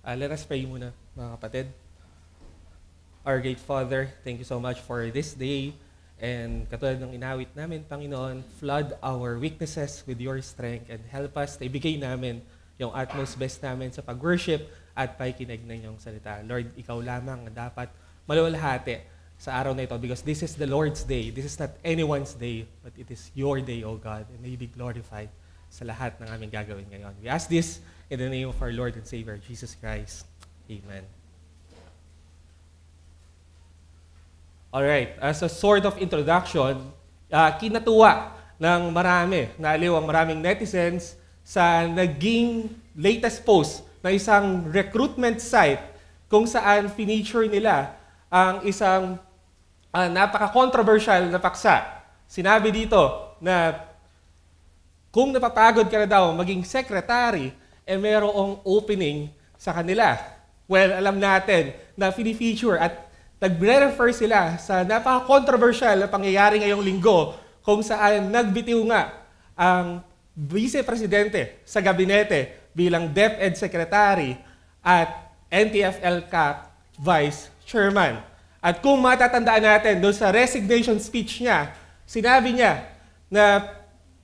Let us pray muna, mga kapatid. Our great Father, thank you so much for this day. And katulad ng inawit namin, Panginoon, flood our weaknesses with your strength and help us na ibigay namin yung utmost best namin sa pag-worship at pakikinig ng iyong salita. Lord, ikaw lamang ang dapat maluwalhati sa araw na ito because this is the Lord's day. This is not anyone's day, but it is your day, O God, and may you be glorified sa lahat ng aming gagawin ngayon. We ask this in the name of our Lord and Savior, Jesus Christ. Amen. Alright, as a sort of introduction, kinatuwa ng marami, naaliw ang maraming netizens sa naging latest post na isang recruitment site kung saan feature nila ang isang napaka-controversial na paksa. Sinabi dito na kung napapagod ka na daw maging secretary, mayroong opening sa kanila. Well, alam natin na feature at nagre-refer sila sa napaka-controversial na pangyayari ngayong linggo kung saan nagbitiw nga ang vice-presidente sa gabinete bilang DepEd Secretary at NTF-ELCAC Vice Chairman. At kung matatandaan natin doon sa resignation speech niya, sinabi niya na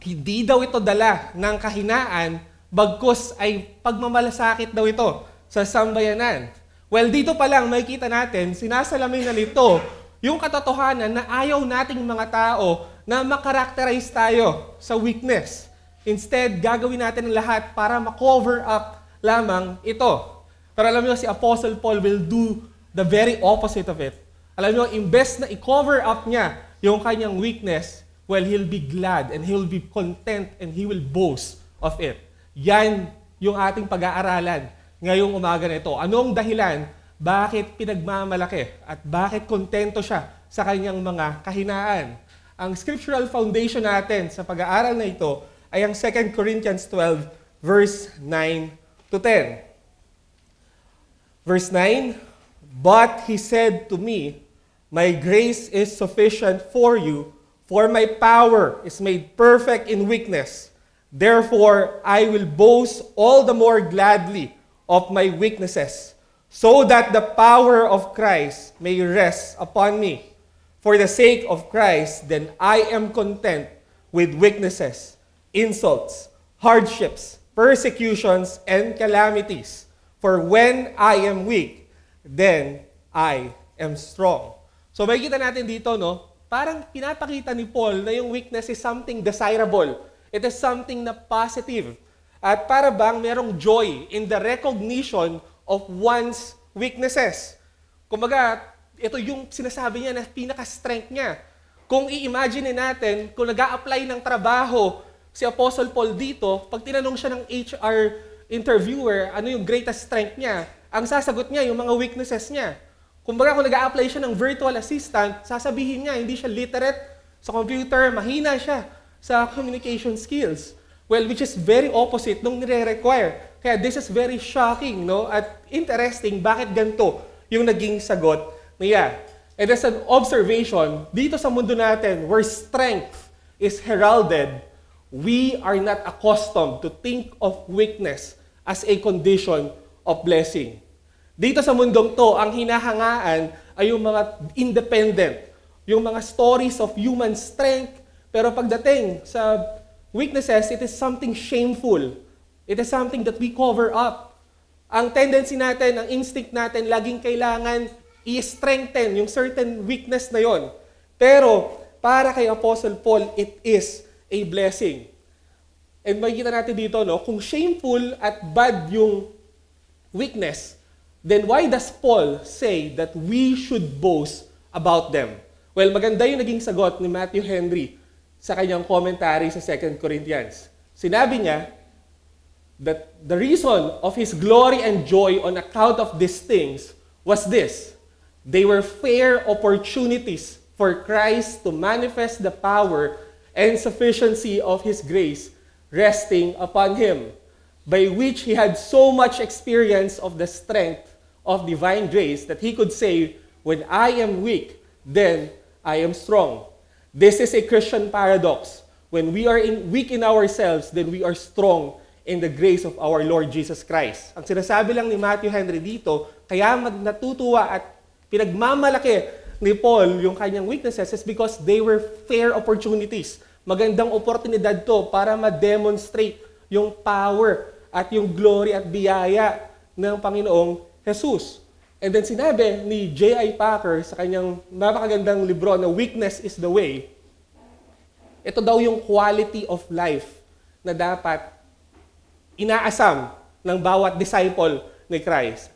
hindi daw ito dala ng kahinaan, bagkus ay pagmamalasakit daw ito sa sambayanan. Well, dito pa lang makikita natin, sinasalamin na nito yung katotohanan na ayaw nating mga tao na makarakterize tayo sa weakness. Instead, gagawin natin ang lahat para ma-cover up lamang ito. Pero alam niyo, si Apostle Paul will do the very opposite of it. Alam niyo, imbes na i-cover up niya yung kanyang weakness, well, he'll be glad and he'll be content and he will boast of it. Yan yung ating pag-aaralan ngayong umaga na ito. Anong dahilan? Bakit pinagmamalaki? At bakit kontento siya sa kanyang mga kahinaan? Ang scriptural foundation natin sa pag-aaral na ito ay ang 2 Corinthians 12, verse 9 to 10. Verse 9, "But he said to me, my grace is sufficient for you, for my power is made perfect in weakness. Therefore, I will boast all the more gladly of my weaknesses, so that the power of Christ may rest upon me. For the sake of Christ, then I am content with weaknesses, insults, hardships, persecutions, and calamities. For when I am weak, then I am strong." So makikita natin dito, no? Parang pinapakita ni Paul na yung weakness is something desirable. It is something na positive. At para bang merong joy in the recognition of one's weaknesses. Kumbaga, ito yung sinasabi niya na pinaka-strength niya. Kung i-imagine natin, kung nag-a-apply ng trabaho si Apostle Paul dito, pag tinanong siya ng HR interviewer, ano yung greatest strength niya, ang sasagot niya yung mga weaknesses niya. Kumbaga, kung nag-a-apply siya ng virtual assistant, sasabihin niya, hindi siya literate sa computer, mahina siya sa communication skills. Well, which is very opposite nung nire-require. Kaya this is very shocking, no? At interesting, bakit ganito yung naging sagot niya. And as an observation, dito sa mundo natin, where strength is heralded, we are not accustomed to think of weakness as a condition of blessing. Dito sa mundong to, ang hinahangaan ay yung mga independent, yung mga stories of human strength, pero pagdating sa weaknesses, it is something shameful. It is something that we cover up. Ang tendency natin, ang instinct natin, laging kailangan i-strengthen yung certain weakness na yon. Pero para kay Apostle Paul, it is a blessing. And makikita natin dito, no, kung shameful at bad yung weakness, then why does Paul say that we should boast about them? Well, maganda yung naging sagot ni Matthew Henry sa kanyang commentary sa 2 Corinthians. Sinabi niya that the reason of his glory and joy on account of these things was this: they were fair opportunities for Christ to manifest the power and sufficiency of his grace resting upon him, by which he had so much experience of the strength of divine grace that he could say, "When I am weak, then I am strong." This is a Christian paradox. When we are weak in ourselves, then we are strong in the grace of our Lord Jesus Christ. Ang sinasabi lang ni Matthew Henry dito, kaya natutuwa at pinagmamalaki ni Paul yung kanyang weaknesses is because they were fair opportunities. Magandang oportunidad to para ma-demonstrate yung power at yung glory at biyaya ng Panginoong Jesus. And then sinabi ni J.I. Packer sa kanyang napakagandang libro na Weakness is the Way, ito daw yung quality of life na dapat inaasam ng bawat disciple ni Christ.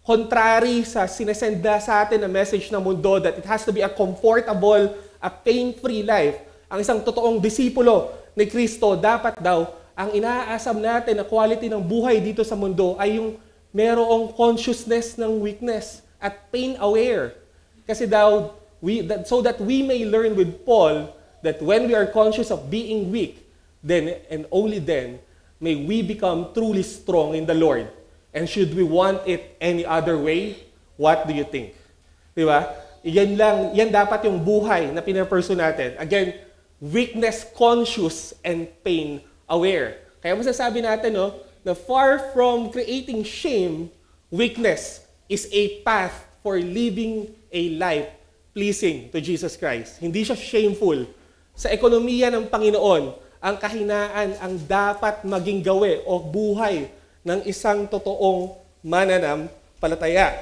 Contrary sa sinesenda sa atin na message ng mundo that it has to be a comfortable, a pain-free life, ang isang totoong disipulo ni Kristo, dapat daw, ang inaasam natin na quality ng buhay dito sa mundo ay yung merong consciousness ng weakness at pain-aware. Kasi daw, so that we may learn with Paul that when we are conscious of being weak, then and only then, may we become truly strong in the Lord. And should we want it any other way, what do you think? Di ba? Yan dapat yung buhay na pinapursue natin. Again, weakness conscious and pain aware. Kaya masasabi natin, no, na far from creating shame, weakness is a path for living a life pleasing to Jesus Christ. Hindi siya shameful. Sa ekonomiya ng Panginoon, ang kahinaan ang dapat maging gawi o buhay ng isang totoong mananampalataya.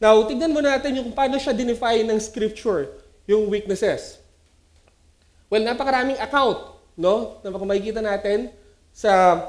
Now, tignan mo natin yung paano siya dinefine ng Scripture, yung weaknesses. Well, napakaraming account, no? Na makikita natin sa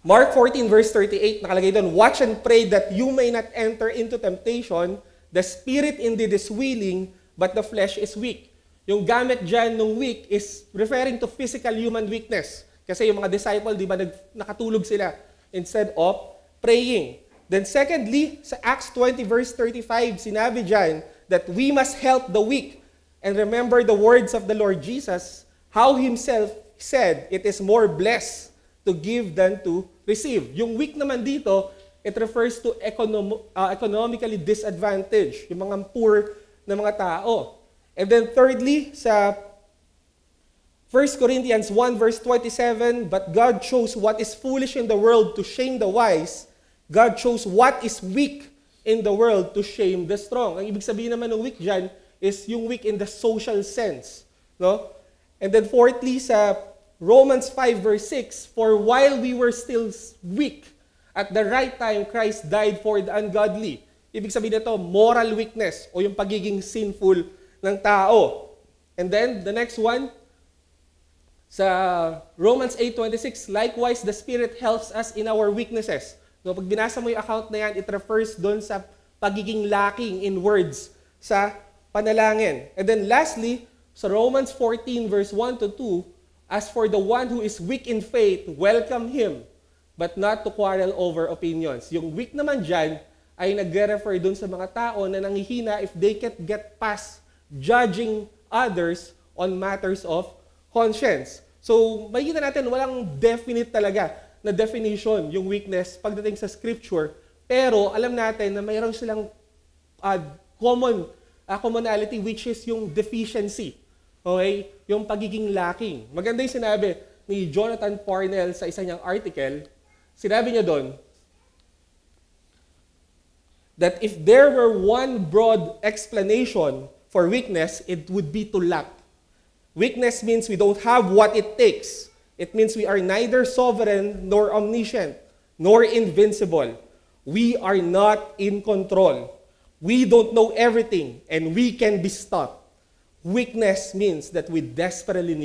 Mark 14 verse 38, nakalagay doon, "Watch and pray that you may not enter into temptation. The spirit indeed is willing, but the flesh is weak." Yung gamit dyan nung weak is referring to physical human weakness. Kasi yung mga disciple, di ba, nakatulog sila instead of praying. Then secondly, sa Acts 20 verse 35, sinabi dyan that we must help the weak and remember the words of the Lord Jesus, how Himself said, it is more blessed to give than to receive. Yung weak naman dito, it refers to economically disadvantaged, yung mga poor na mga tao. And then thirdly, sa 1 Corinthians 1 verse 27, "But God chose what is foolish in the world to shame the wise. God chose what is weak in the world to shame the strong." Ang ibig sabihin naman ng weak dyan is yung weak in the social sense. No? And then fourthly, sa Romans 5 verse 6, "For while we were still weak, at the right time Christ died for the ungodly." Ibig sabihin nito, moral weakness o yung pagiging sinful ng tao. And then, the next one, sa Romans 8:26, "Likewise, the Spirit helps us in our weaknesses." No, pag binasa mo yung account na yan, it refers doon sa pagiging lacking in words sa panalangin. And then lastly, sa Romans 14 verse 1 to 2, "As for the one who is weak in faith, welcome him, but not to quarrel over opinions." Yung weak naman dyan ay nagre-refer doon sa mga tao na nanghihina if they can't get past judging others on matters of conscience. So, makikita natin, walang definite talaga na definition yung weakness pagdating sa Scripture, pero alam natin na mayroon silang commonality, which is yung deficiency. Okay? Yung pagiging lacking. Maganda yung sinabi ni Jonathan Parnell sa isa niyang article. Sinabi niya doon that if there were one broad explanation for weakness, it would be to lack. Weakness means we don't have what it takes. It means we are neither sovereign nor omniscient, nor invincible. We are not in control. We don't know everything, and we can be stopped. Weakness means that we desperately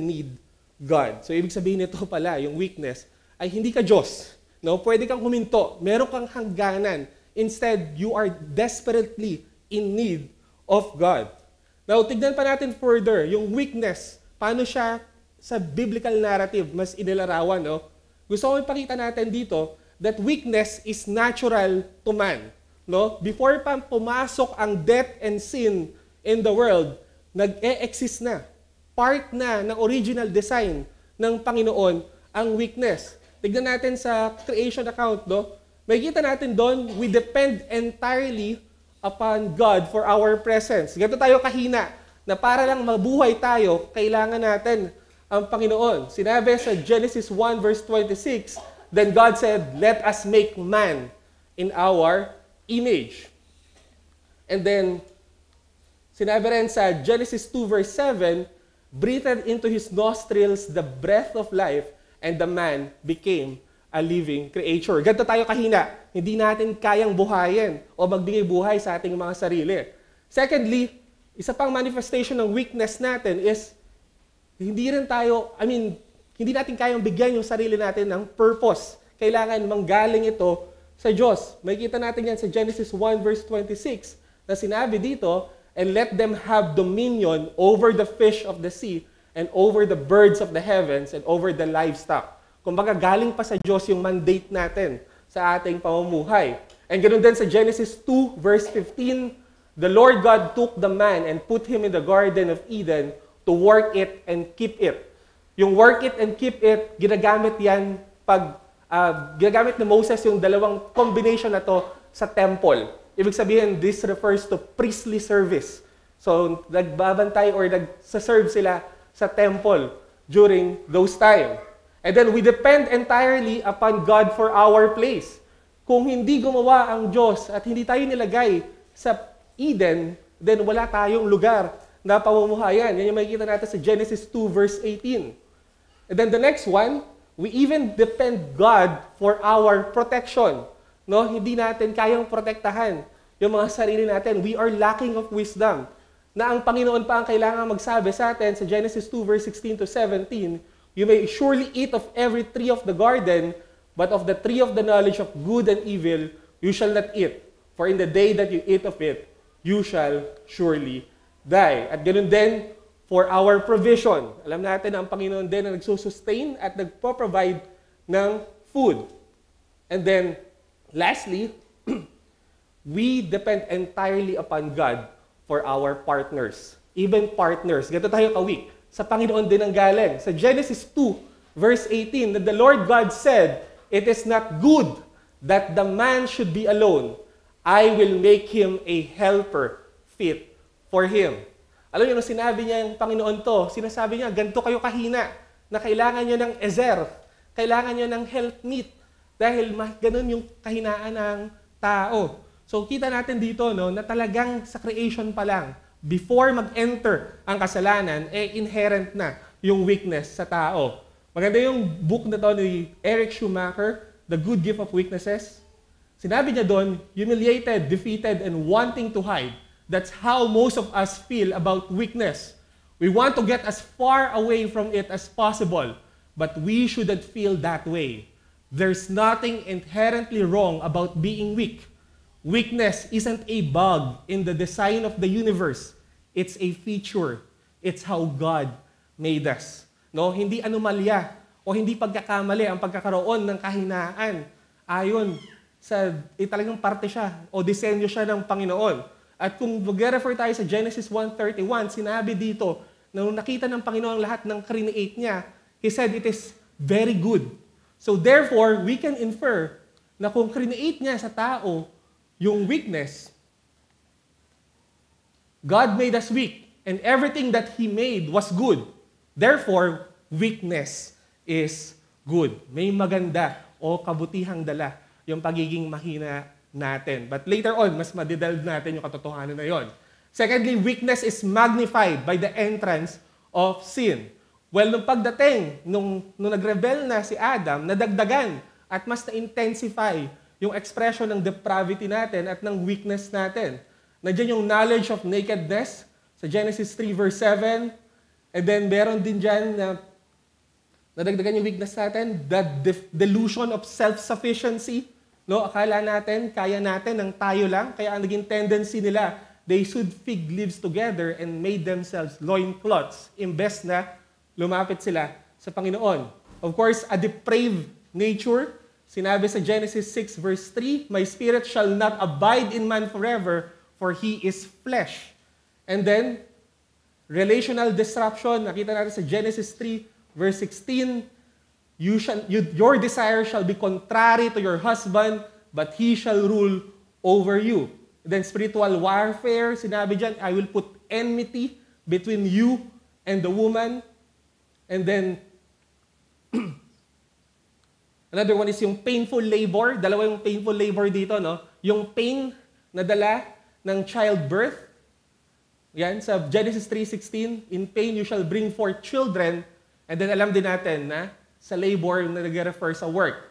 need God. So, ibig sabihin nito pala, yung weakness, ay hindi ka Diyos. No? Pwede kang huminto. Meron kang hangganan. Instead, you are desperately in need of God. Now, tignan pa natin further, yung weakness, paano siya sa biblical narrative mas inilarawan, no? Gusto ko ipakita natin dito that weakness is natural to man, no? Before pa pumasok ang death and sin in the world, nag-e-exist na. Part na ng original design ng Panginoon ang weakness. Tignan natin sa creation account, no? Makikita natin doon, we depend entirely upon God for our presence. Ganito tayo kahina, na para lang mabuhay tayo, kailangan natin ang Panginoon. Sinabi sa Genesis 1 verse 26, then God said, let us make man in our image. And then, sinabi rin sa Genesis 2 verse 7, breathed into his nostrils the breath of life, and the man became a living creature. Ganito tayo kahina. Hindi natin kayang buhayin o magbigay buhay sa ating mga sarili. Secondly, isa pang manifestation ng weakness natin is hindi natin kayang bigyan yung sarili natin ng purpose. Kailangan manggaling ito sa Diyos. Makikita natin yan sa Genesis 1 verse 26 na sinabi dito, and let them have dominion over the fish of the sea and over the birds of the heavens and over the livestock. Kumbaga galing pa sa Diyos yung mandate natin sa ating pamumuhay. And ganoon din sa Genesis 2 verse 15, the Lord God took the man and put him in the Garden of Eden to work it and keep it. Yung work it and keep it, ginagamit yan ginagamit ni Moses yung dalawang combination na to sa temple. Ibig sabihin, this refers to priestly service. So, nagbabantay or nagsaserve sila sa temple during those time. And then, we depend entirely upon God for our place. Kung hindi gumawa ang Diyos at hindi tayo nilagay sa Eden, then wala tayong lugar na pamumuhayan. Yan yung makikita natin sa Genesis 2 verse 18. And then the next one, we even depend God for our protection. No, hindi natin kayang protektahan yung mga sarili natin. We are lacking of wisdom. Na ang Panginoon pa ang kailangan magsabi sa atin sa Genesis 2 verse 16 to 17, you may surely eat of every tree of the garden, but of the tree of the knowledge of good and evil you shall not eat. For in the day that you eat of it, you shall surely die. At ganoon din for our provision. Alam natin na ang Panginoon din na nagsusustain at nagpo-provide ng food. And then, lastly, we depend entirely upon God for our partners. Even partners. Ganito tayo ka-weak. Sa Panginoon din ang galing. Sa Genesis 2, verse 18, that the Lord God said, it is not good that the man should be alone. I will make him a helper fit for him. Alam niyo, nung sinabi niya yung Panginoon to, sinasabi niya, ganito kayo kahina, na kailangan niyo ng ezer, kailangan niyo ng helpmeet, dahil ganun yung kahinaan ng tao. So, kita natin dito, no, na talagang sa creation pa lang, before mag-enter ang kasalanan, inherent na yung weakness sa tao. Maganda yung book na to ni Eric Schumacher, The Good Gift of Weaknesses. Sinabi niya doon, humiliated, defeated, and wanting to hide. That's how most of us feel about weakness. We want to get as far away from it as possible, but we shouldn't feel that way. There's nothing inherently wrong about being weak. Weakness isn't a bug in the design of the universe. It's a feature. It's how God made us. No, hindi anomalya o hindi pagkakamali ang pagkakaroon ng kahinaan. Ayon sa talagang parte siya o disenyo siya ng Panginoon. At kung mag-refer tayo sa Genesis 1:31, sinabi dito na nung nakita ng Panginoon lahat ng create niya, He said it is very good. So therefore, we can infer na kung create niya sa tao yung weakness, God made us weak, and everything that He made was good. Therefore, weakness is good. May maganda o kabutihang dala yung pagiging mahina natin. But later on, mas madidelve natin yung katotohanan na yon. Secondly, weakness is magnified by the entrance of sin. Well, nung pagdating, nung nag-rebel na si Adam, nadagdagan at mas na-intensify yung expression ng depravity natin at ng weakness natin. Nandiyan yung knowledge of nakedness sa Genesis 3 verse 7. And then meron din dyan na nadagdagan yung weakness natin, the delusion of self-sufficiency. No, akala natin, kaya natin ng tayo lang. Kaya ang naging tendency nila, they sewed fig leaves together and made themselves loincloths. Imbes na lumapit sila sa Panginoon. Of course, a depraved nature. Sinabi sa Genesis 6 verse 3, my spirit shall not abide in man forever, for he is flesh. And then, relational disruption. Nakita natin sa Genesis 3 verse 16, your desire shall be contrary to your husband, but he shall rule over you. Then spiritual warfare, sinabi dyan, I will put enmity between you and the woman. And then, another one is yung painful labor. Dalawa yung painful labor dito, no? Yung pain na dala ng childbirth. Yan, sa Genesis 3:16, in pain you shall bring forth children. And then alam din natin na sa labor na nag-refer sa work.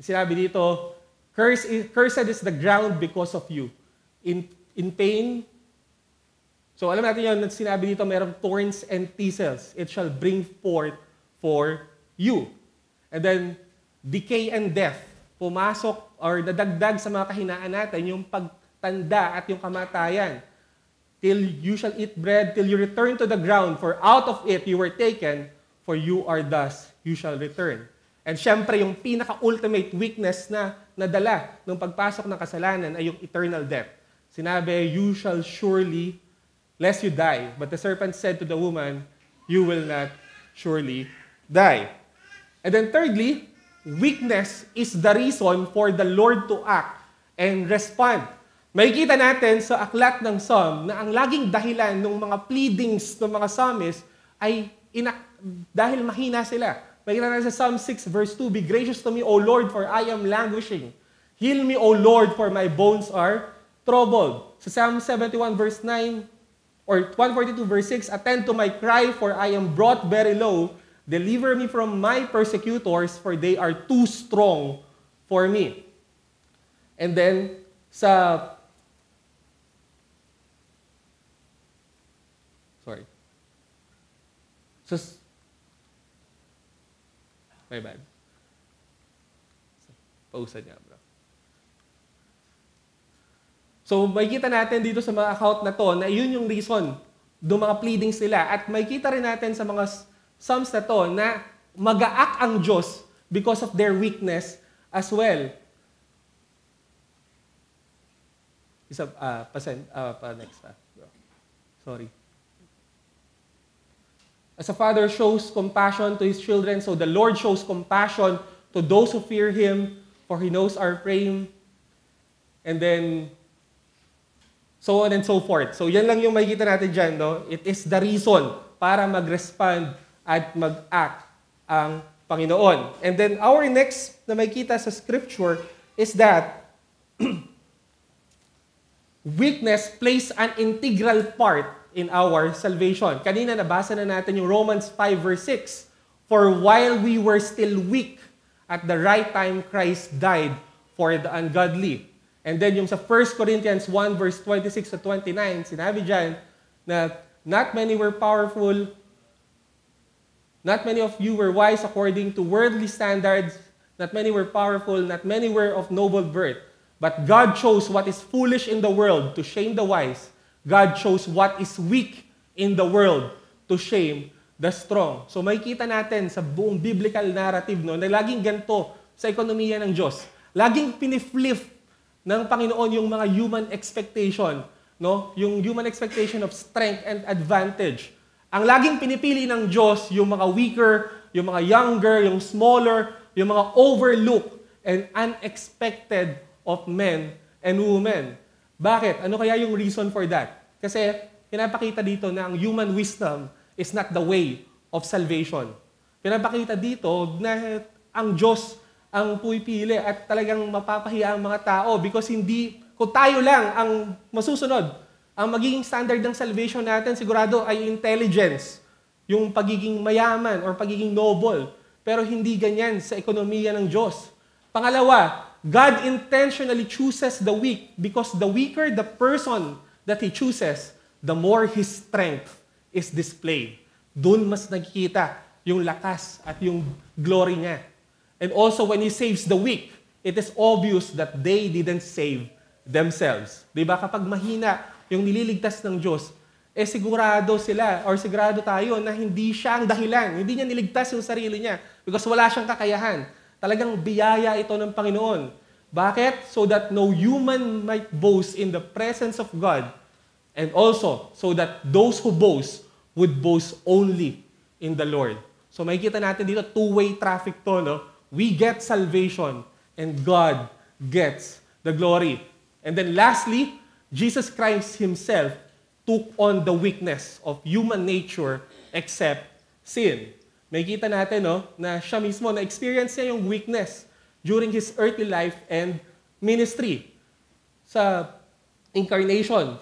Sinabi dito, cursed is the ground because of you. In pain, so alam natin yun, sinabi dito, mayroong thorns and thistles. It shall bring forth for you. And then, decay and death, pumasok or nadagdag sa mga kahinaan natin, yung pagtanda at yung kamatayan. Till you shall eat bread, till you return to the ground, for out of it you were taken, for you are thus, you shall return. And syempre, yung pinaka-ultimate weakness na nadala ng pagpasok ng kasalanan ay yung eternal death. Sinabi, you shall surely, lest you die. But the serpent said to the woman, you will not surely die. And then thirdly, weakness is the reason for the Lord to act and respond. Makikita natin sa aklat ng Psalm na ang laging dahilan ng mga pleadings ng mga psalmist ay dahil mahina sila. Makikita natin sa Psalm 6 verse 2, be gracious to me, O Lord, for I am languishing. Heal me, O Lord, for my bones are troubled. Sa Psalm 71 verse 9, or 142 verse 6, attend to my cry, for I am brought very low. Deliver me from my persecutors, for they are too strong for me. And then, my bad. Pausan niya, bro. So, makikita natin dito sa mga account na to na yun yung reason do mga pleadings nila. At makikita rin natin sa mga Psalms na to na mag-a-act ang Diyos because of their weakness as well. Next. Sorry. As a father shows compassion to his children, so the Lord shows compassion to those who fear Him, for He knows our frame. And then, so on and so forth. So yan lang yung makikita natin dyan, no? It is the reason para mag-respond at mag-act ang Panginoon. And then our next na makikita sa Scripture is that weakness plays an integral part in our salvation. Kanina nabasa na natin yung Romans 5 verse 6. For while we were still weak, at the right time Christ died for the ungodly. And then yung sa 1 Corinthians 1 verse 26 to 29, sinabi dyan na not many were powerful, not many of you were wise according to worldly standards, not many were powerful, not many were of noble birth. But God chose what is foolish in the world to shame the wise. God chose what is weak in the world to shame the strong. So makikita natin sa buong biblical narrative, no, na laging ganito sa ekonomiya ng Diyos. Laging piniflip ng Panginoon yung mga human expectation, no? Yung human expectation of strength and advantage. Ang laging pinipili ng Diyos yung mga weaker, yung mga younger, yung smaller, yung mga overlooked and unexpected of men and women. Bakit? Ano kaya yung reason for that? Kasi pinapakita dito na ang human wisdom is not the way of salvation. Pinapakita dito na ang Diyos ang pumipili at talagang mapapahiya ang mga tao because kung tayo lang ang masusunod, ang magiging standard ng salvation natin sigurado ay intelligence, yung pagiging mayaman or pagiging noble. Pero hindi ganyan sa ekonomiya ng Diyos. Pangalawa, God intentionally chooses the weak because the weaker the person that He chooses, the more His strength is displayed. Doon mas nakikita yung lakas at yung glory niya. And also when He saves the weak, it is obvious that they didn't save themselves. Diba? Kapag mahina yung nililigtas ng Diyos, sigurado sila or sigurado tayo na hindi siya ang dahilan. Hindi niya niligtas yung sarili niya because wala siyang kakayahan. Talagang biyaya ito ng Panginoon. Bakit? So that no human might boast in the presence of God, and also so that those who boast would boast only in the Lord. So makikita natin dito, two-way traffic to, no? We get salvation and God gets the glory. And then lastly, Jesus Christ Himself took on the weakness of human nature except sin. may kita natin na siya mismo, na-experience niya yung weakness during his earthly life and ministry. Sa incarnation,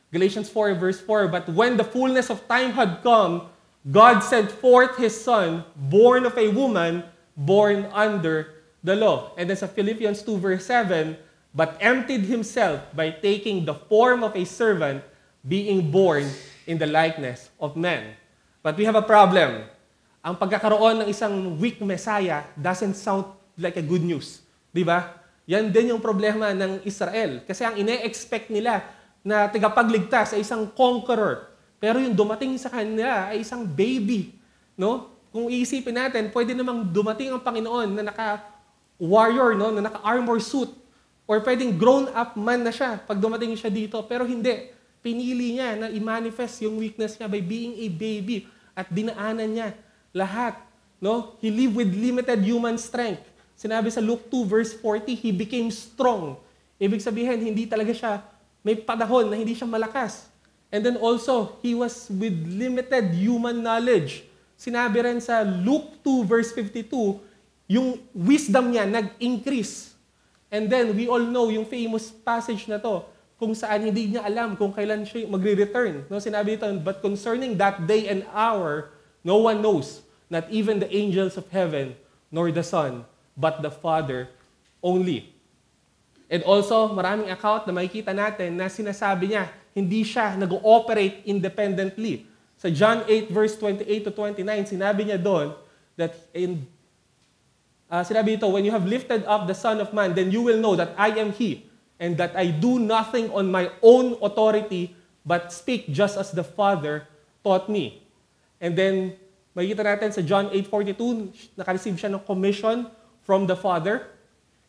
Galatians 4 verse 4, but when the fullness of time had come, God sent forth His Son, born of a woman, born under the law. And then sa Philippians 2 verse 7, but emptied Himself by taking the form of a servant, being born in the likeness of men. But we have a problem. Ang pagkakaroon ng isang weak Messiah doesn't sound like a good news. Di ba? Yan din yung problema ng Israel. Kasi ang ine-expect nila na tagapagligtas ay isang conqueror. Pero yung dumating sa kanila ay isang baby. No? Kung iisipin natin, pwede namang dumating ang Panginoon na naka-warrior, na naka-armor suit. Or pwedeng grown-up man na siya pag dumating siya dito. Pero hindi. Pinili niya na i-manifest yung weakness niya by being a baby. At dinaanan niya lahat. No? He lived with limited human strength. Sinabi sa Luke 2 verse 40, He became strong. Ibig sabihin, hindi talaga siya, may panahon na hindi siya malakas. And then also, He was with limited human knowledge. Sinabi rin sa Luke 2 verse 52, yung wisdom niya nag-increase. And then, we all know yung famous passage na to, kung saan hindi niya alam kung kailan siya magre-return. No, sinabi dito, but concerning that day and hour, no one knows, not even the angels of heaven, nor the Son, but the Father only. And also, maraming account na makikita natin na sinasabi niya, hindi siya nag-ooperate independently. Sa John 8 verse 28 to 29, sinabi niya doon that sinabi ito, when you have lifted up the Son of Man, then you will know that I am He, and that I do nothing on my own authority, but speak just as the Father taught me. And then, makikita natin sa John 8:42, nakareceive siya ng commission from the Father.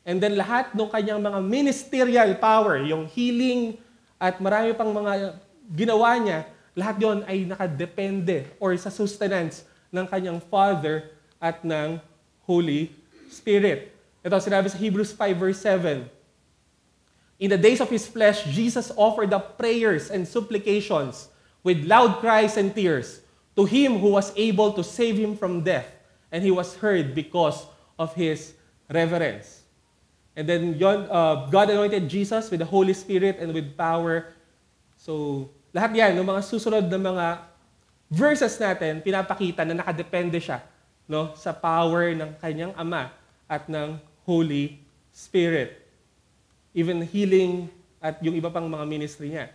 And then lahat ng kanyang mga ministerial power, yung healing at marami pang mga ginawa niya, lahat yon ay nakadepende or sa sustenance ng kanyang Father at ng Holy Spirit. Ito sinabi sa Hebrews 5 verse 7, in the days of His flesh, Jesus offered up prayers and supplications with loud cries and tears to Him who was able to save Him from death, and He was heard because of His reverence. And then God anointed Jesus with the Holy Spirit and with power. So, lahat yan, ng mga susunod na mga verses natin, pinapakita na nakadepende siya sa power ng kanyang Ama at ng Holy Spirit. Even healing at yung iba pang mga ministry niya.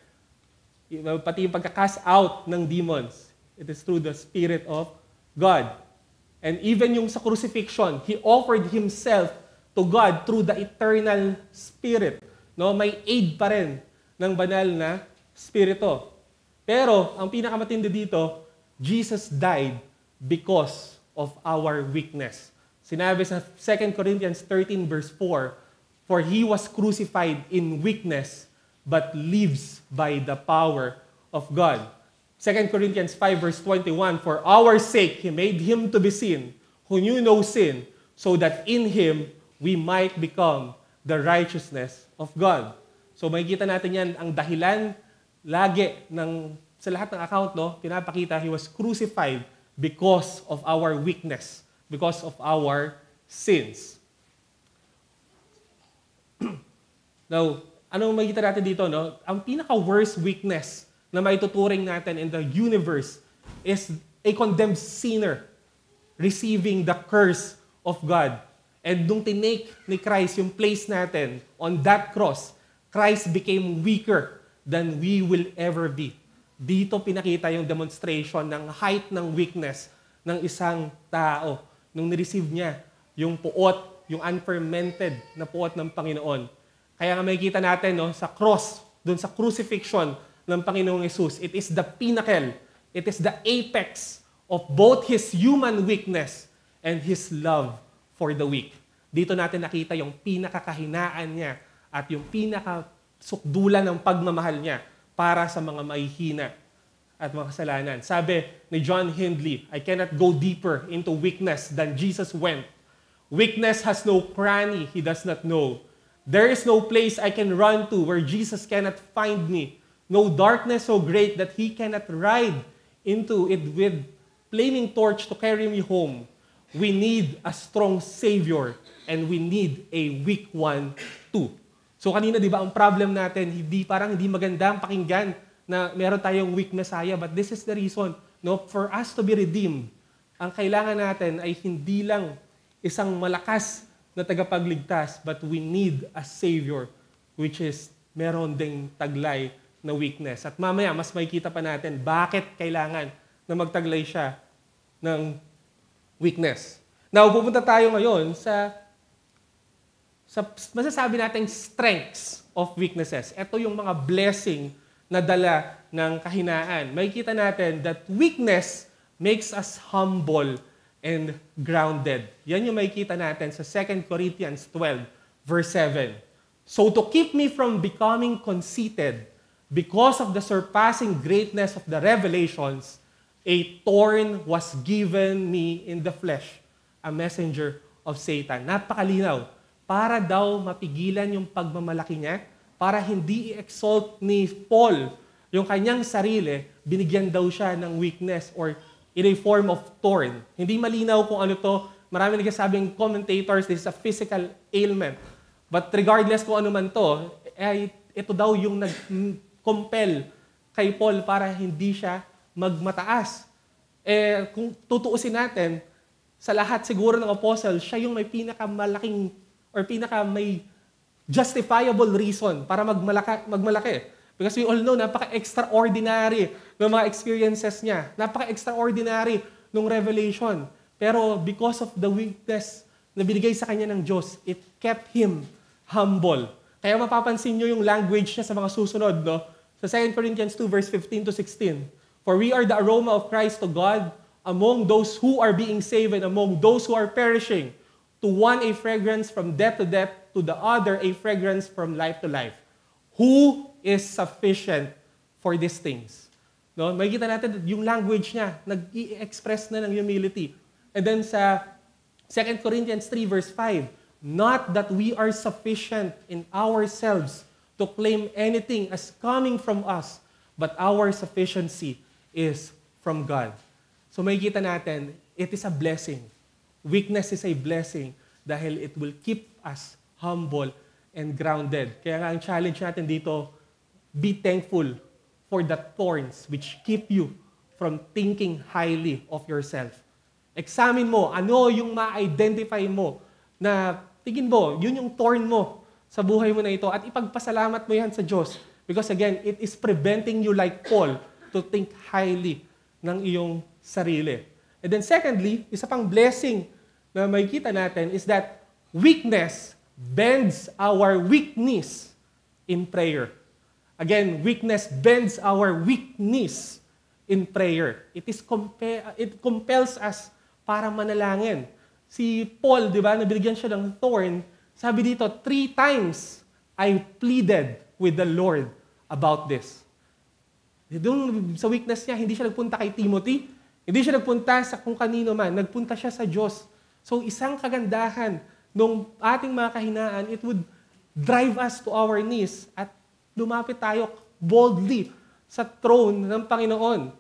Pati yung pagka-cast out ng demons, it is through the Spirit of God. And even yung sa crucifixion, He offered Himself to God through the eternal Spirit. May aid pa rin ng banal na Spirito. Pero, ang pinakamatindi dito, Jesus died because of our weakness. Sinabi sa 2 Corinthians 13 verse 4, for He was crucified in weakness, but lives by the power of God. 2 Corinthians 5 verse 21, for our sake He made Him to be sin, who knew no sin, so that in Him we might become the righteousness of God. So makikita natin yan, ang dahilan lagi sa lahat ng account, pinapakita He was crucified because of our weakness, because of our sins. Now, anong makikita natin dito? Ang pinaka-worst weakness na maituturing natin in the universe is a condemned sinner receiving the curse of God. And nung tinake ni Christ yung place natin on that cross, Christ became weaker than we will ever be. Dito pinakita yung demonstration ng height ng weakness ng isang tao nung nireceive niya yung puot, yung unfermented na puot ng Panginoon. Kaya nga makikita natin sa cross, dun sa crucifixion ng Panginoong Jesus, it is the pinnacle, it is the apex of both His human weakness and His love for the weak. Dito natin nakita yung pinakakahinaan niya at yung pinakasukdulan ng pagmamahal niya para sa mga mahihina at mga kasalanan. Sabi ni John Hindley, I cannot go deeper into weakness than Jesus went. Weakness has no cranny He does not know. There is no place I can run to where Jesus cannot find me. No darkness so great that He cannot ride into it with flaming torch to carry me home. We need a strong Savior and we need a weak one too. So kanina, di ba, ang problem natin, parang hindi maganda ang pakinggan na meron tayong weak Messiah, but this is the reason, no, for us to be redeemed, ang kailangan natin ay hindi lang isang malakas na tagapagligtas, but we need a Savior, which is meron ding taglay na weakness. At mamaya, mas makikita pa natin bakit kailangan na magtaglay siya ng weakness. Now, pupunta tayo ngayon sa masasabi nating strengths of weaknesses. Ito yung mga blessing na dala ng kahinaan. Makikita natin that weakness makes us humble and grounded. Yan yung makikita natin sa 2 Corinthians 12, verse 7. So to keep me from becoming conceited, because of the surpassing greatness of the revelations, a thorn was given me in the flesh, a messenger of Satan. Napakalinaw. Para daw mapigilan yung pagmamalaki niya, para hindi i-exalt ni Paul yung kanyang sarili, binigyan daw siya ng weakness or in a form of thorn. Hindi malinaw kung ano to. Marami nagsasabing commentators, this is a physical ailment. But regardless kung ano man to, ito daw yung nag-compel kay Paul para hindi siya magmataas. Kung tutuusin natin, sa lahat siguro ng apostle, siya yung may pinakamalaking or may justifiable reason para magmalaki. Because we all know, napaka-extraordinary ng mga experiences niya. Napaka-extraordinary ng revelation. Pero because of the weakness na binigay sa kanya ng Diyos, it kept him humble. Kaya mapapansin nyo yung language niya sa mga susunod, no? Sa 2 Corinthians 2, verse 15 to 16. For we are the aroma of Christ to God among those who are being saved and among those who are perishing. To one a fragrance from death to death, to the other a fragrance from life to life. Who is sufficient for these things? No, makikita natin yung language niya, nag-i-express na ng humility. And then sa 2 Corinthians 3 verse 5, not that we are sufficient in ourselves to claim anything as coming from us, but our sufficiency is from God. So makikita natin, it is a blessing. Weakness is a blessing dahil it will keep us humble and grounded. Kaya nga ang challenge natin dito, be thankful for the thorns which keep you from thinking highly of yourself. Examine mo, ano yung ma-identify mo na tingin mo, yun yung thorn mo sa buhay mo na ito at ipagpasalamat mo yan sa Diyos. Because again, it is preventing you like Paul to think highly ng iyong sarili. And then secondly, isa pang blessing na makikita natin is that weakness bends our weakness in prayer. Again, weakness bends our weakness in prayer. It compels us para manalangin. Si Paul, di ba, nabigyan siya ng thorn, sabi dito, 3 times I pleaded with the Lord about this. Doon sa weakness niya, hindi siya nagpunta kay Timothy, hindi siya nagpunta sa kung kanino man, nagpunta siya sa Diyos. So isang kagandahan ng ating mga kahinaan, it would drive us to our knees at lumapit tayo boldly sa throne ng Panginoon.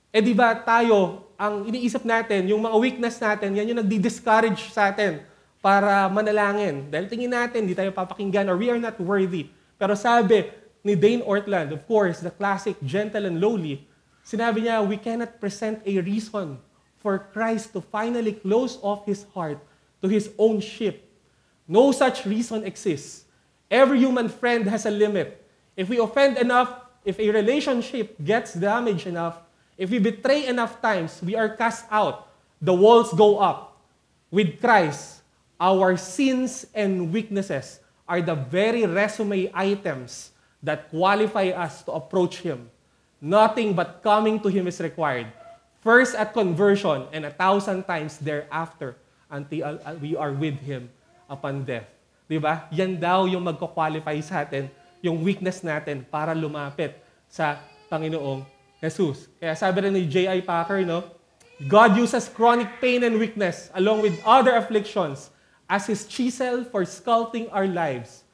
Di ba tayo, ang iniisip natin, yung mga weakness natin, yan yung nagdi-discourage sa atin para manalangin. Dahil tingin natin, di tayo papakinggan or we are not worthy. Pero sabi ni Dane Ortland, of course, the classic Gentle and Lowly, sinabi niya, we cannot present a reason for Christ to finally close off His heart to His own sheep. No such reason exists. Every human friend has a limit. If we offend enough, if a relationship gets damaged enough, if we betray enough times, we are cast out. The walls go up. With Christ, our sins and weaknesses are the very resume items that qualify us to approach Him. Nothing but coming to Him is required. First at conversion and 1,000 times thereafter until we are with Him upon death. Diba? Yan daw yung magko-qualify sa atin, yung weakness natin para lumapit sa Panginoong Jesus. Kaya sabi rin ni J.I. Packer, no? God uses chronic pain and weakness along with other afflictions as His chisel for sculpting our lives.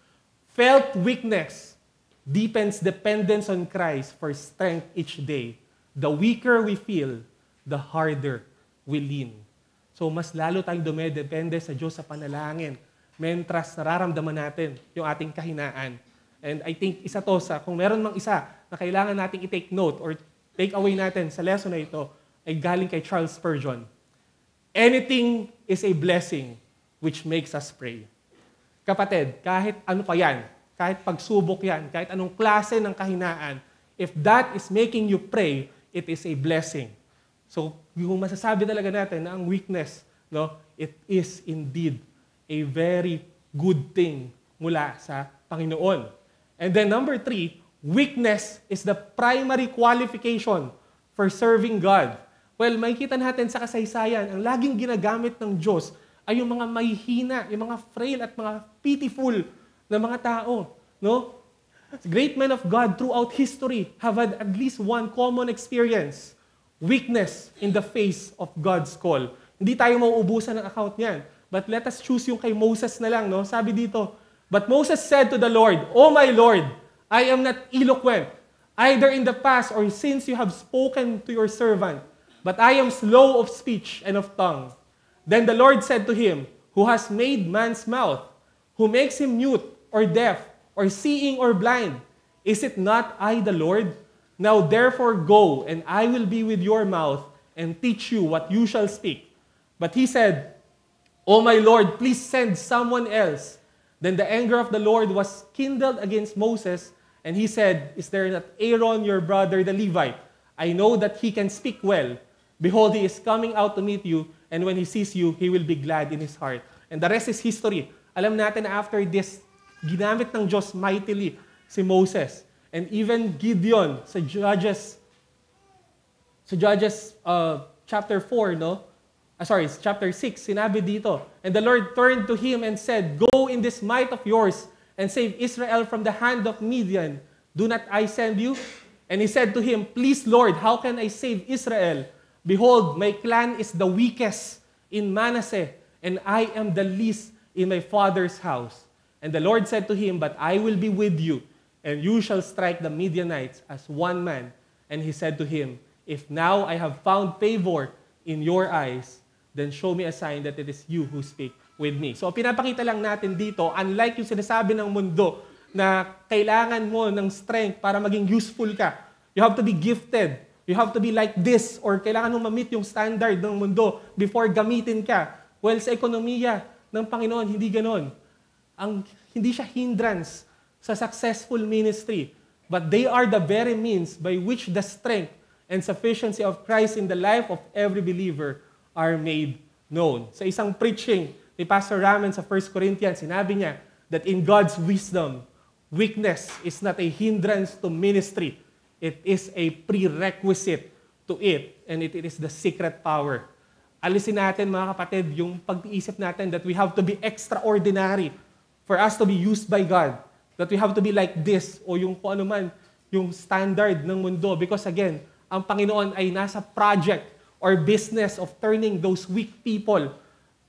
Felt weakness deepens dependence on Christ for strength each day. The weaker we feel, the harder will lean. So mas lalo tayong dumedepende sa Diyos sa panalangin mentras nararamdaman natin yung ating kahinaan. And I think isa to sa, kung meron mang isa na kailangan nating i-take note or take away natin sa lesson na ito, ay galing kay Charles Spurgeon. Anything is a blessing which makes us pray. Kapatid, kahit ano pa yan, kahit pagsubok yan, kahit anong klase ng kahinaan, if that is making you pray, it is a blessing. So, yung masasabi talaga natin na ang weakness, no, it is indeed a very good thing mula sa Panginoon. And then number 3, weakness is the primary qualification for serving God. Well, makikita natin sa kasaysayan, ang laging ginagamit ng Diyos ay yung mga mahihina, yung mga frail at mga pitiful na mga tao. No? Great men of God throughout history have had at least one common experience. Weakness in the face of God's call. Hindi tayo mauubusan ng account niyan. But let us choose yung kay Moses na lang. No? Sabi dito, but Moses said to the Lord, O my Lord, I am not eloquent, either in the past or since you have spoken to your servant, but I am slow of speech and of tongue. Then the Lord said to him, who has made man's mouth, who makes him mute or deaf or seeing or blind, is it not I the Lord? Now therefore go, and I will be with your mouth and teach you what you shall speak. But he said, O my Lord, please send someone else. Then the anger of the Lord was kindled against Moses, and he said, is there not Aaron your brother the Levite? I know that he can speak well. Behold, he is coming out to meet you, and when he sees you, he will be glad in his heart. And the rest is history. Alam natin na after this, ginamit ng Diyos mightily si Moses. And even Gideon sa Judges chapter 4, no? Chapter 6, sinabi dito, and the Lord turned to him and said, go in this might of yours and save Israel from the hand of Midian. Do not I send you? And he said to him, please Lord, how can I save Israel? Behold, my clan is the weakest in Manasseh, and I am the least in my father's house. And the Lord said to him, but I will be with you, and you shall strike the Midianites as one man. And he said to him, if now I have found favor in your eyes, then show me a sign that it is you who speak with me. So pinapakita lang natin dito, unlike yung sinasabi ng mundo na kailangan mo ng strength para maging useful ka. You have to be gifted. You have to be like this, or kailangan mo ma-meet yung standard ng mundo before gamitin ka. Well, sa ekonomiya ng Panginoon, hindi ganon. Hindi siya hindrance sa successful ministry, but they are the very means by which the strength and sufficiency of Christ in the life of every believer are made known. Sa isang preaching ni Pastor Ramen sa 1 Corinthians, sinabi niya that in God's wisdom, weakness is not a hindrance to ministry. It is a prerequisite to it, and it is the secret power. Alisin natin, mga kapatid, yung pag-iisip natin that we have to be extraordinary for us to be used by God. That we have to be like this, o yung kung ano man, yung standard ng mundo. Because again, ang Panginoon ay nasa project or business of turning those weak people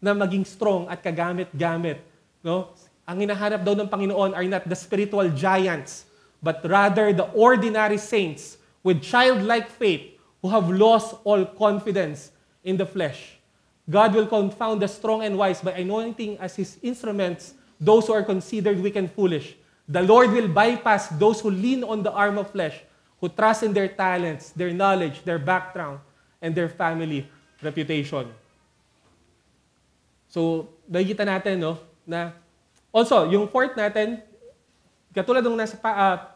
na maging strong at kagamit-gamit. No? Ang hinahanap daw ng Panginoon are not the spiritual giants, but rather the ordinary saints with childlike faith who have lost all confidence in the flesh. God will confound the strong and wise by anointing as His instruments those who are considered weak and foolish. The Lord will bypass those who lean on the arm of flesh, who trust in their talents, their knowledge, their background, and their family reputation. So, nakikita natin, no, na also, yung fourth natin, katulad ng nasa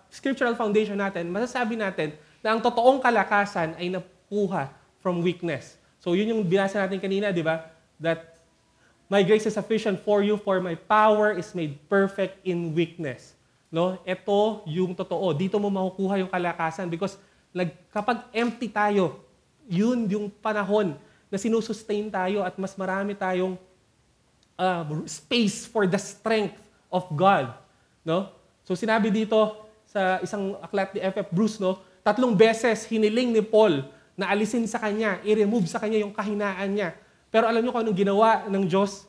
scriptural foundation natin, masasabi natin na ang totoong kalakasan ay nakuha from weakness. So, yun yung binasa natin kanina, di ba? That my grace is sufficient for you, for my power is made perfect in weakness. No? Ito yung totoo. Dito mo makukuha yung kalakasan because kapag empty tayo, yun yung panahon na sinusustain tayo at mas marami tayong space for the strength of God. No? So sinabi dito sa isang aklat ni F.F. Bruce, no, 3 beses hiniling ni Paul na alisin sa kanya, i-remove sa kanya yung kahinaan niya. Pero alam niyo kung anong ginawa ng Diyos?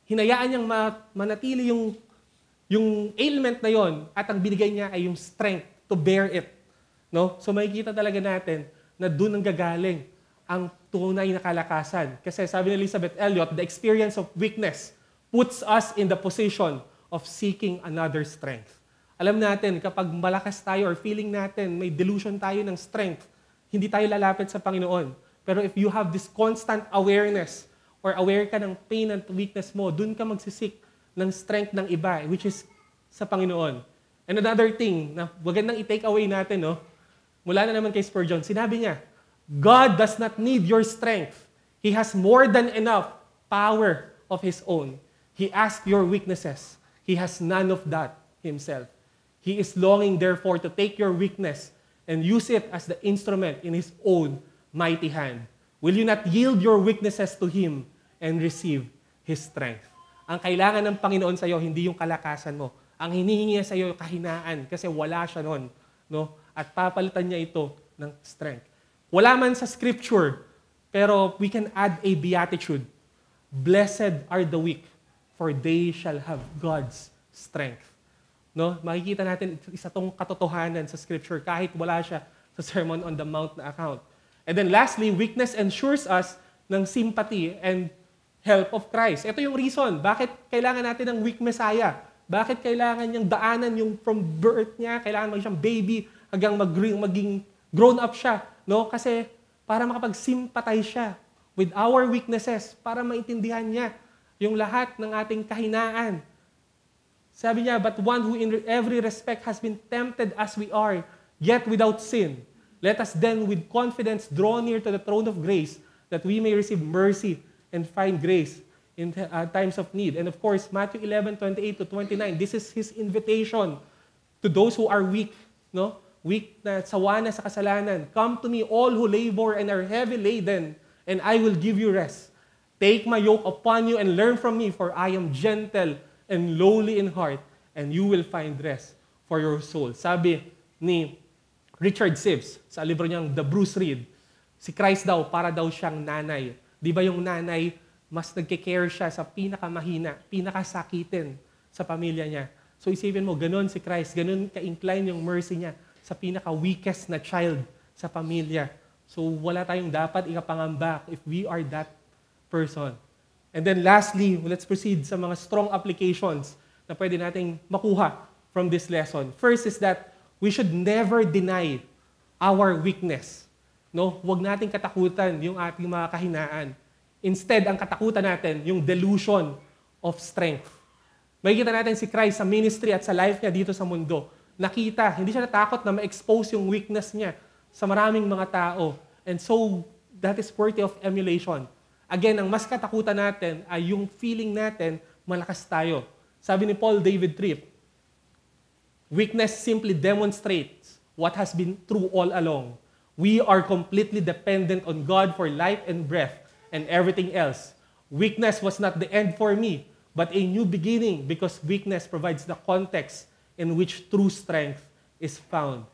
Hinayaan niyang manatili yung ailment na yon at ang binigay niya ay yung strength to bear it. No? So makikita talaga natin na doon ang gagaling ang tunay na kalakasan. Kasi sabi ni Elizabeth Elliot, the experience of weakness puts us in the position of seeking another strength. Alam natin, kapag malakas tayo or feeling natin, may delusion tayo ng strength, hindi tayo lalapit sa Panginoon. Pero if you have this constant awareness or aware ka ng pain and weakness mo, dun ka magsisik ng strength ng iba, which is sa Panginoon. And another thing na wag nang i-take away natin, no? Mula na naman kay Spurgeon, sinabi niya, God does not need your strength. He has more than enough power of His own. He asks your weaknesses. He has none of that Himself. He is longing, therefore, to take your weakness and use it as the instrument in His own mighty hand. Will you not yield your weaknesses to Him and receive His strength? Ang kailangan ng Panginoon sa iyo, hindi yung kalakasan mo. Ang hinihingi niya sa iyo, kahinaan, kasi wala siya nun. No? At papalitan niya ito ng strength. Wala man sa scripture, pero we can add a beatitude. Blessed are the weak, for they shall have God's strength. No? Makikita natin isa tong katotohanan sa scripture kahit wala siya sa Sermon on the Mount na account. And then lastly, weakness ensures us ng sympathy and help of Christ. Ito yung reason, bakit kailangan natin ng weak Messiah? Bakit kailangan niyang daanan yung from birth niya, kailangan mo siyang baby hanggang maging grown up siya. No? Kasi para makapag-sympathize siya with our weaknesses, para maintindihan niya yung lahat ng ating kahinaan. Sabi niya, but one who in every respect has been tempted as we are, yet without sin. Let us then with confidence draw near to the throne of grace, that we may receive mercy and find grace in times of need. And of course, Matthew 11:28 to 29, this is His invitation to those who are weak, no? Weak na sawa na sa kasalanan. Come to me, all who labor and are heavy laden, and I will give you rest. Take my yoke upon you and learn from me, for I am gentle and lowly in heart, and you will find rest for your soul. Sabi ni Richard Sibbes sa libro niyang The Bruce Reed, si Christ daw, para daw siyang nanay. Di ba yung nanay, mas nagke-care siya sa pinakamahina, pinakasakitin sa pamilya niya. So isipin mo, ganun si Christ, ganun ka-incline yung mercy niya sa pinaka-weakest na child sa pamilya. So wala tayong dapat ikapangamba if we are that person. And then lastly, let's proceed sa mga strong applications na pwede nating makuha from this lesson. First is that we should never deny our weakness. No? Huwag nating katakutan yung ating mga kahinaan. Instead, ang katakutan natin, yung delusion of strength. Makikita natin si Christ sa ministry at sa life niya dito sa mundo. Nakita, hindi siya natakot na ma-expose yung weakness niya sa maraming mga tao. And so, that is worthy of emulation. Again, ang mas katakutan natin ay yung feeling natin malakas tayo. Sabi ni Paul David Tripp, weakness simply demonstrates what has been true all along. We are completely dependent on God for life and breath and everything else. Weakness was not the end for me, but a new beginning, because weakness provides the context in which true strength is found.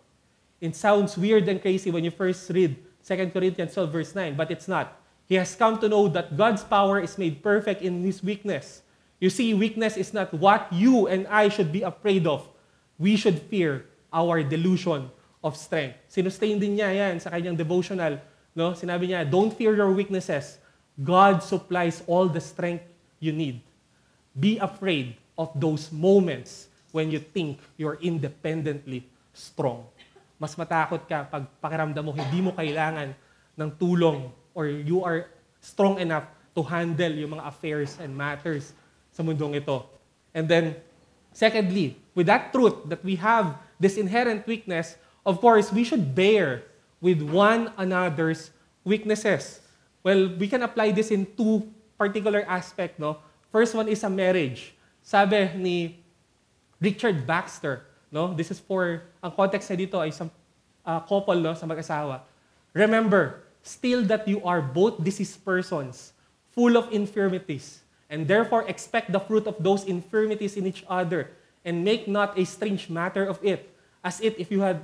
It sounds weird and crazy when you first read 2 Corinthians 12 verse 9, but it's not. He has come to know that God's power is made perfect in His weakness. You see, weakness is not what you and I should be afraid of. We should fear our delusion of strength. Sinustain din niya yan sa kanyang devotional. No? Sinabi niya, don't fear your weaknesses. God supplies all the strength you need. Be afraid of those moments when you think you're independently strong. Mas matakot ka pag pakiramdam mo hindi mo kailangan ng tulong or you are strong enough to handle yung mga affairs and matters sa mundong ito. And then, secondly, with that truth that we have this inherent weakness, of course, we should bear with one another's weaknesses. Well, we can apply this in two particular aspects, no? First one is a marriage. Sabi ni Richard Baxter, no? This is for, ang context na dito ay isang couple, no, sa mag-asawa. Remember, still that you are both diseased persons, full of infirmities, and therefore expect the fruit of those infirmities in each other, and make not a strange matter of it, as if you had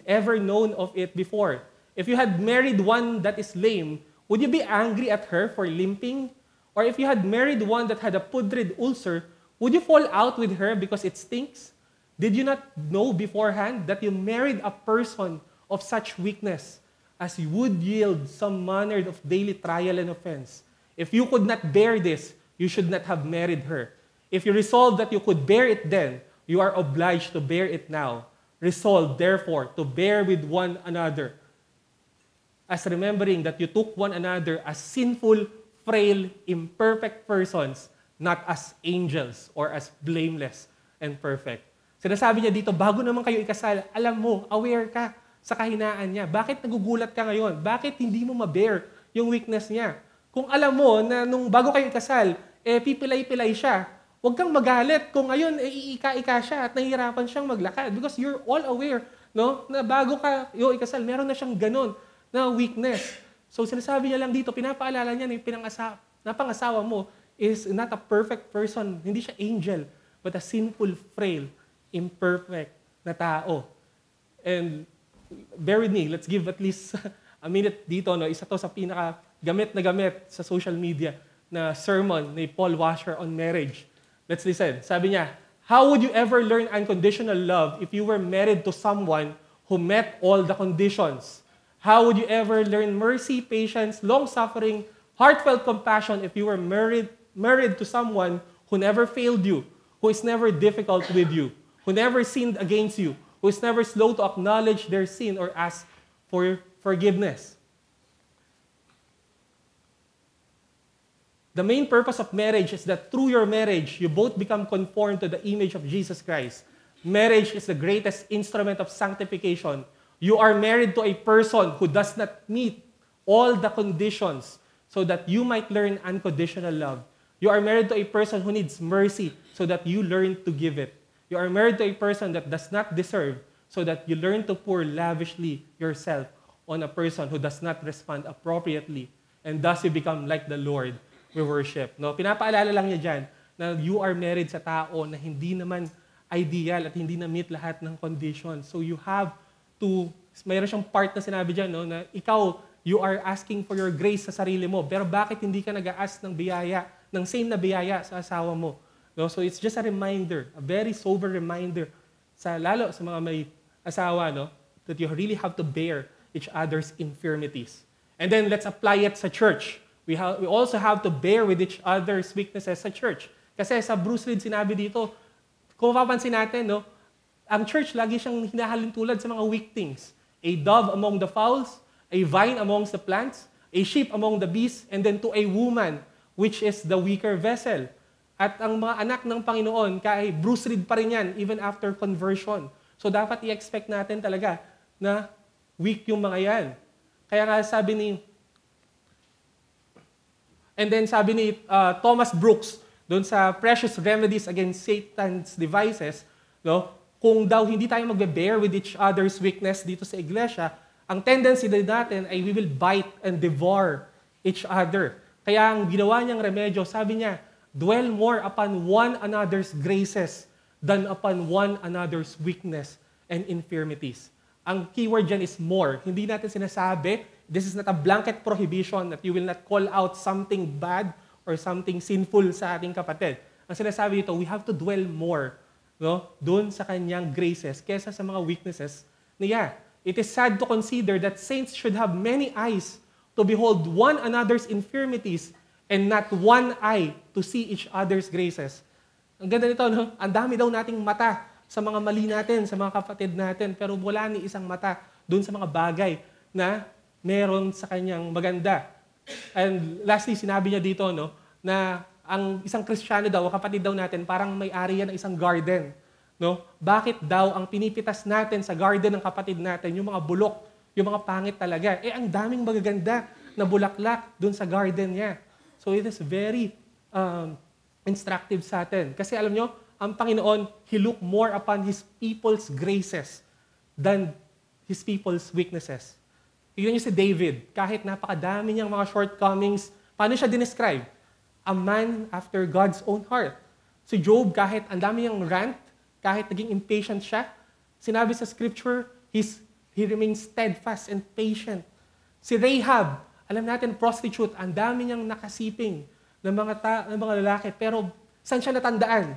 ever known of it before. If you had married one that is lame, would you be angry at her for limping? Or if you had married one that had a putrid ulcer, would you fall out with her because it stinks? Did you not know beforehand that you married a person of such weakness? as you would yield some manner of daily trial and offense. If you could not bear this, you should not have married her. If you resolve that you could bear it then, you are obliged to bear it now. Resolve, therefore, to bear with one another, as remembering that you took one another as sinful, frail, imperfect persons, not as angels or as blameless and perfect. Sinasabi niya dito, bago naman kayo ikasal, alam mo, aware ka sa kahinaan niya. Bakit nagugulat ka ngayon? Bakit hindi mo ma-bear yung weakness niya? Kung alam mo na nung bago kayo ikasal, pipilay-pilay siya, huwag kang magalit kung ngayon iika-ika siya at nahihirapan siyang maglakad. Because you're all aware, no, na bago kayo ikasal, meron na siyang ganun na weakness. So sinasabi niya lang dito, pinapaalala niya na yung napangasawa mo is not a perfect person. Hindi siya angel, but a sinful, frail, imperfect na tao. And bear with me, let's give at least a minute dito. No? Isa to sa pinaka-gamit na gamit sa social media na sermon ni Paul Washer on marriage. Let's listen. Sabi niya, how would you ever learn unconditional love if you were married to someone who met all the conditions? How would you ever learn mercy, patience, long-suffering, heartfelt compassion if you were married to someone who never failed you, who is never difficult with you, who never sinned against you, who is never slow to acknowledge their sin or ask for forgiveness? The main purpose of marriage is that through your marriage, you both become conformed to the image of Jesus Christ. Marriage is the greatest instrument of sanctification. You are married to a person who does not meet all the conditions so that you might learn unconditional love. You are married to a person who needs mercy so that you learn to give it. You are married to a person that does not deserve so that you learn to pour lavishly yourself on a person who does not respond appropriately. And thus you become like the Lord we worship. No? Pinapaalala lang niya dyan na you are married sa tao na hindi naman ideal at hindi na meet lahat ng conditions. So you have to, mayroon siyang part na sinabi dyan, no, na ikaw, you are asking for your grace sa sarili mo. Pero bakit hindi ka nag-a-ask ng biyaya, ng same na biyaya sa asawa mo? No? So it's just a reminder, a very sober reminder, lalo sa mga may asawa, no, that you really have to bear each other's infirmities. And then let's apply it sa church. We also have to bear with each other's weaknesses sa church. Kasi sa Bruce Reed sinabi dito, kung mapapansin natin, no, ang church lagi siyang hinahalin tulad sa mga weak things. A dove among the fowls, a vine amongst the plants, a sheep among the beasts, and then to a woman, which is the weaker vessel. At ang mga anak ng Panginoon, kay Bruce Reed pa rin yan, even after conversion. So dapat i-expect natin talaga na weak yung mga yan. Kaya nga sabi ni Thomas Brooks, doon sa Precious Remedies Against Satan's Devices, no, kung daw hindi tayo magbe-bear with each other's weakness dito sa iglesia, ang tendency din natin ay we will bite and devour each other. Kaya ang ginawa niyang remedyo, sabi niya, dwell more upon one another's graces than upon one another's weakness and infirmities. Ang keyword dyan is more. Hindi natin sinasabi, this is not a blanket prohibition that you will not call out something bad or something sinful sa ating kapatid. Ang sinasabi dito, we have to dwell more, no, doon sa kanyang graces kesa sa mga weaknesses niya. It is sad to consider that saints should have many eyes to behold one another's infirmities and not one eye to see each other's graces. Ang ganda nito, no? Ang dami daw nating mata sa mga mali natin, sa mga kapatid natin, pero wala ni isang mata doon sa mga bagay na meron sa kanyang maganda. And lastly, sinabi niya dito, no, na ang isang Kristiyano daw, kapatid daw natin, parang may-ari yan ng isang garden. No? Bakit daw ang pinipitas natin sa garden ng kapatid natin, yung mga bulok, yung mga pangit talaga? Ang daming magaganda na bulaklak doon sa garden niya. So it is very instructive sa atin. Kasi alam nyo, ang Panginoon, He look more upon His people's graces than His people's weaknesses. Tignan niyo si David, kahit napakadami niyang mga shortcomings, paano siya dinescribe? A man after God's own heart. Si Job, kahit ang dami niyang rant, kahit naging impatient siya, sinabi sa scripture, he remains steadfast and patient. Si Rahab, alam natin, prostitute, ang dami niyang nakasiping ng mga lalaki, pero saan siya natandaan?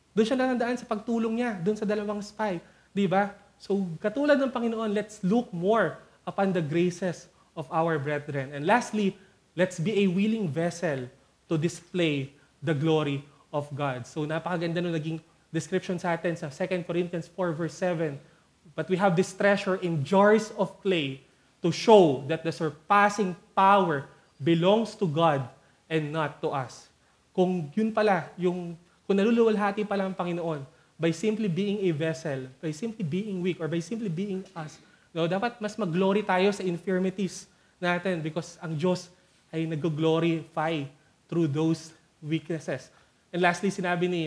Doon siya natandaan sa pagtulong niya, doon sa dalawang spy. Di ba? So, katulad ng Panginoon, let's look more upon the graces of our brethren. And lastly, let's be a willing vessel to display the glory of God. So napakaganda nung naging description sa atin sa 2 Corinthians 4 verse 7. But we have this treasure in jars of clay to show that the surpassing power belongs to God and not to us. Kung yun pala, kung naluluwalhati pala ang Panginoon, by simply being a vessel, by simply being weak, or by simply being us, no, dapat mas mag-glory tayo sa infirmities natin because ang Diyos ay nag-glorify through those weaknesses. And lastly, sinabi ni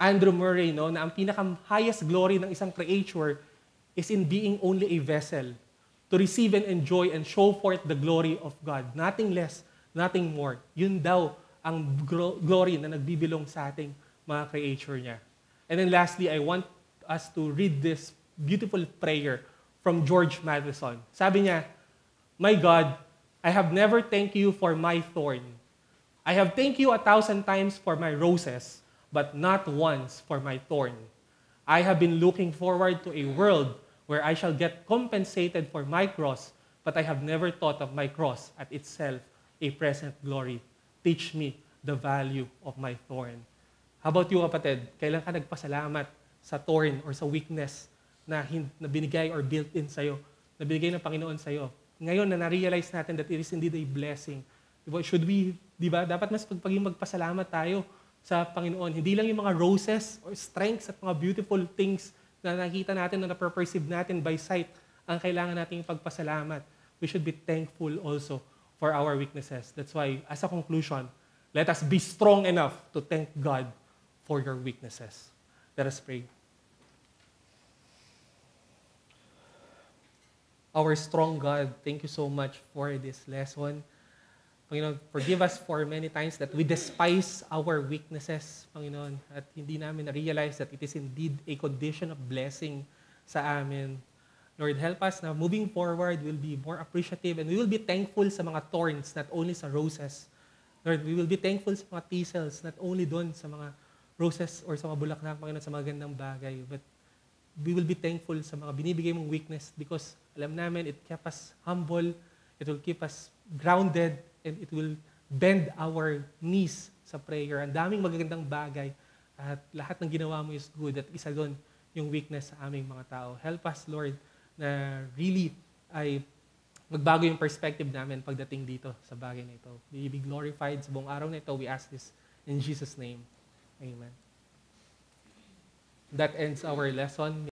Andrew Murray, no, na ang pinaka-highest glory ng isang creature is in being only a vessel to receive and enjoy and show forth the glory of God. Nothing less, nothing more. Yun daw ang glory na nagbibilong sa ating mga creature niya. And then lastly, I want us to read this beautiful prayer from George Matheson. Sabi niya, "My God, I have never thanked you for my thorn. I have thanked you 1,000 times for my roses, but not once for my thorn. I have been looking forward to a world where I shall get compensated for my cross, but I have never thought of my cross at itself a present glory. Teach me the value of my thorn." How about you, kapatid? Kailan ka nagpasalamat sa thorn or sa weakness na binigay or built in sa'yo, na binigay ng Panginoon sa'yo? Ngayon na na-realize natin that it is indeed a blessing. Should we, di ba? Dapat mas magpasalamat tayo sa Panginoon. Hindi lang yung mga roses or strengths at mga beautiful things na nakita natin, na na-perceive natin by sight, ang kailangan nating pagpasalamat. We should be thankful also for our weaknesses. That's why, as a conclusion, let us be strong enough to thank God for your weaknesses. Let us pray. Our strong God, thank you so much for this lesson. Panginoon, forgive us for many times that we despise our weaknesses, Panginoon, at hindi namin na-realize that it is indeed a condition of blessing sa amin. Lord, help us na moving forward, we'll be more appreciative and we will be thankful sa mga thorns, not only sa roses. Lord, we will be thankful sa mga thistles, not only doon sa mga roses or sa mga bulaklak, Panginoon, sa mga gandang bagay, but we will be thankful sa mga binibigay mong weakness because alam namin it kept us humble, it will keep us grounded, and it will bend our knees sa prayer. Ang daming magagandang bagay at lahat ng ginawa mo is good at isa doon yung weakness sa aming mga tao. Help us, Lord, na really ay magbago yung perspective namin pagdating dito sa bagay na ito. May be glorified sa buong araw na ito. We ask this in Jesus' name. Amen. That ends our lesson.